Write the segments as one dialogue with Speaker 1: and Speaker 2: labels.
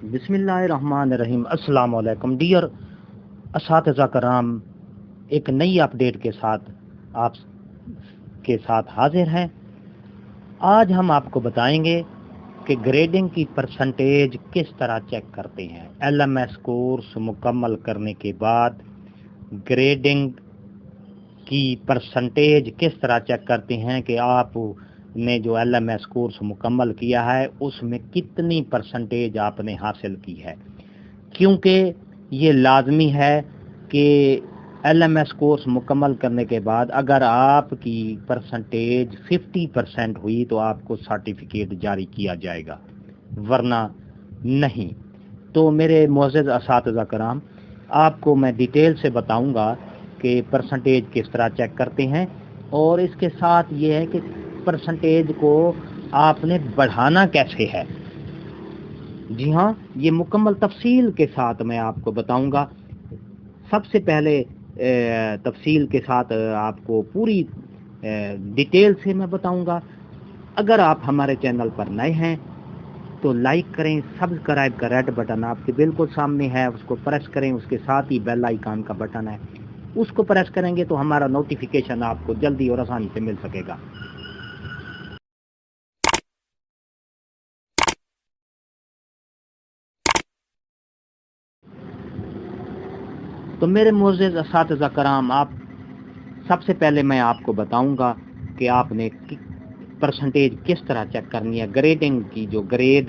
Speaker 1: बिस्मिल्लाहिर्रहमानिर्रहीम। अस्सलाम वालेकुम डियर असातिज़ा कराम, एक नई अपडेट के साथ आप के साथ हाजिर हैं। आज हम आपको बताएंगे कि ग्रेडिंग की परसेंटेज किस तरह चेक करते हैं। एलएमएस कोर्स मुकम्मल करने के बाद ग्रेडिंग की परसेंटेज किस तरह चेक करते हैं कि आपने जो एलएमएस कोर्स मुकम्मल किया है उसमें कितनी परसेंटेज आपने हासिल की है, क्योंकि ये लाजमी है कि एलएमएस कोर्स मुकम्मल करने के बाद अगर आपकी परसेंटेज 50% हुई तो आपको सर्टिफिकेट जारी किया जाएगा, वरना नहीं। तो मेरे मुअज़्ज़ज़ असातिज़ा कराम, आपको मैं डिटेल से बताऊंगा कि परसेंटेज किस तरह चेक करते हैं, और इसके साथ ये है कि परसेंटेज को आपने बढ़ाना कैसे है। जी हाँ, ये मुकम्मल तफसील के साथ मैं आपको बताऊंगा। सबसे पहले तफसील के साथ आपको पूरी डिटेल से मैं बताऊंगा। अगर आप हमारे चैनल पर नए हैं तो लाइक करें, सब्सक्राइब का रेड बटन आपके बिल्कुल सामने है, उसको प्रेस करें। उसके साथ ही बेल आइकन का बटन है, उसको प्रेस करेंगे तो हमारा नोटिफिकेशन आपको जल्दी और आसानी से मिल सकेगा। तो मेरे मुअज़्ज़ज़ असातिज़ा कराम, आप सबसे पहले मैं आपको बताऊंगा कि आपने परसेंटेज किस तरह चेक करनी है। ग्रेडिंग की जो ग्रेड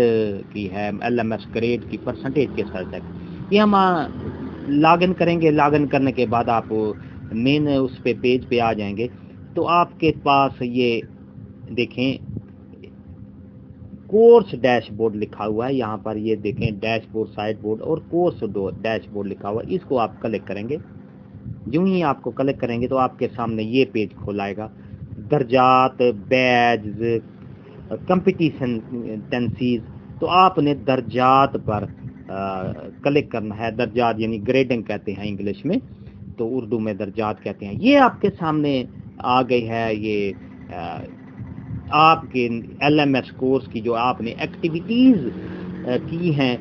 Speaker 1: की है, एलएमएस ग्रेड की परसेंटेज किस तरह चेक, ये हम लॉगिन करेंगे। लॉगिन करने के बाद आप मेन उस पे पेज पे आ जाएंगे तो आपके पास ये देखें कोर्स डैशबोर्ड लिखा हुआ है। यहाँ पर ये देखें डैशबोर्ड, साइड बोर्ड और कोर्स डैशबोर्ड लिखा हुआ है। इसको आप क्लिक करेंगे। यूं ही आपको क्लिक करेंगे तो आपके सामने ये पेज खोलाएगा। दर्जात, बैज, कंपटीशन टेंसीज। तो आपने दर्जात पर क्लिक करना है। दर्जात यानी ग्रेडिंग कहते हैं इंग्लिश में, तो उर्दू में दर्जात कहते हैं। ये आपके सामने आ गई है। ये आपके एलएमएस कोर्स की जो आपने एक्टिविटीज़ की हैं,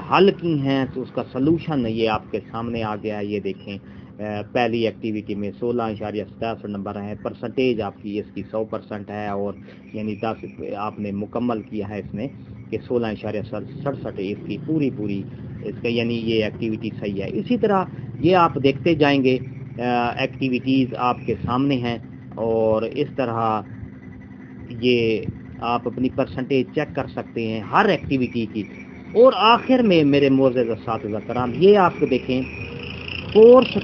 Speaker 1: हल की हैं, तो उसका सलूशन ये आपके सामने आ गया है। ये देखें, पहली एक्टिविटी में 16.67 नंबर है। परसेंटेज आपकी इसकी 100% है, और यानी 10 आपने मुकम्मल किया है इसमें कि 16.67 इसकी पूरी इसका, यानी ये एक्टिविटी सही है। इसी तरह ये आप देखते जाएंगे, एक्टिविटीज़ आपके सामने हैं, और इस तरह ये आप अपनी परसेंटेज चेक कर सकते हैं हर एक्टिविटी की। और आखिर में मेरे मुअज़्ज़ज़ असातिज़ा कराम, ये आपको देखें कोर्स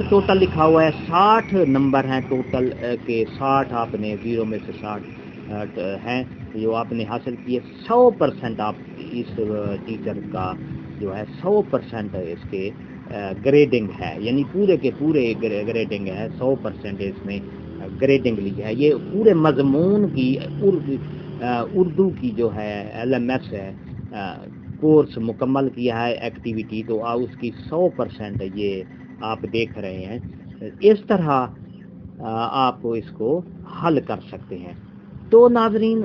Speaker 1: टोटल लिखा हुआ है। 60 नंबर हैं टोटल के, 60 आपने 0 में से 60 हैं जो आपने हासिल किए। 100% आप इस टीचर का जो है 100% इसके ग्रेडिंग है, यानी पूरे के पूरे ग्रेडिंग है। 100% इसमें ग्रेडिंग ली है। ये पूरे मजमून की उर्दू की जो है एलएमएस है कोर्स मुकम्मल किया है एक्टिविटी, तो उसकी 100% ये आप देख रहे हैं। इस तरह आप इसको हल कर सकते हैं। तो नाजरीन,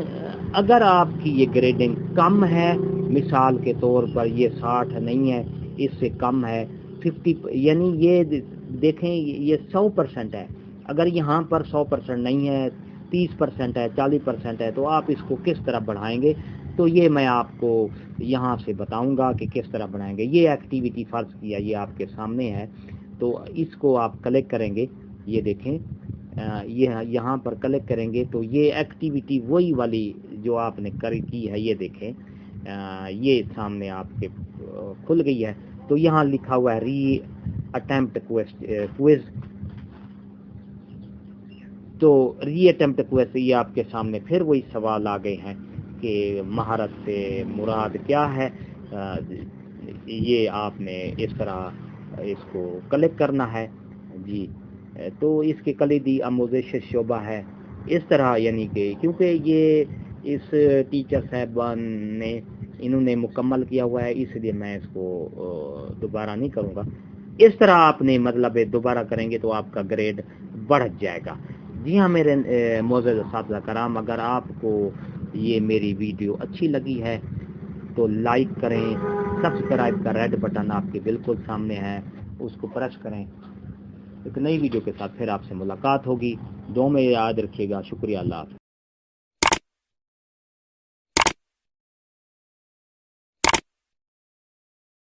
Speaker 1: अगर आपकी ये ग्रेडिंग कम है, मिसाल के तौर पर ये 60 नहीं है, इससे कम है 50, यानी ये देखें ये 100% है। अगर यहाँ पर 100% नहीं है, 30% है, 40% है, तो आप इसको किस तरह बढ़ाएंगे, तो ये मैं आपको यहाँ से बताऊंगा कि किस तरह बढ़ाएंगे। ये एक्टिविटी फर्ज किया ये आपके सामने है, तो इसको आप क्लिक करेंगे। ये देखें, ये यहाँ पर क्लिक करेंगे तो ये एक्टिविटी वही वाली जो आपने की है, ये देखें ये सामने आपके खुल गई है। तो यहाँ लिखा हुआ है री अटेम्प्ट क्विज। तो री अटेम्प्ट क्विज, ये आपके सामने फिर वही सवाल आ गए हैं कि महारत से मुराद क्या है। ये आपने इस तरह इसको क्लिक करना है जी। तो इसके कलीदी आमोज़िश शोबा है। इस तरह यानी कि क्योंकि ये इस टीचर साहबान ने इन्होंने मुकम्मल किया हुआ है, इसलिए मैं इसको दोबारा नहीं करूँगा। इस तरह आपने मतलब दोबारा करेंगे तो आपका ग्रेड बढ़ जाएगा। जी हाँ मेरे मुअज़्ज़ज़ असातिज़ा कराम, अगर आपको یہ میری ویڈیو اچھی لگی ہے تو لائک کریں، سبسکرائب کا ریڈ بٹن آپ کے بالکل سامنے ہے، اس کو پریس کریں۔ ایک نئی ویڈیو کے ساتھ پھر آپ سے ملاقات ہوگی، دعاؤں میں یاد رکھیے گا۔ شکریہ، اللہ حافظ۔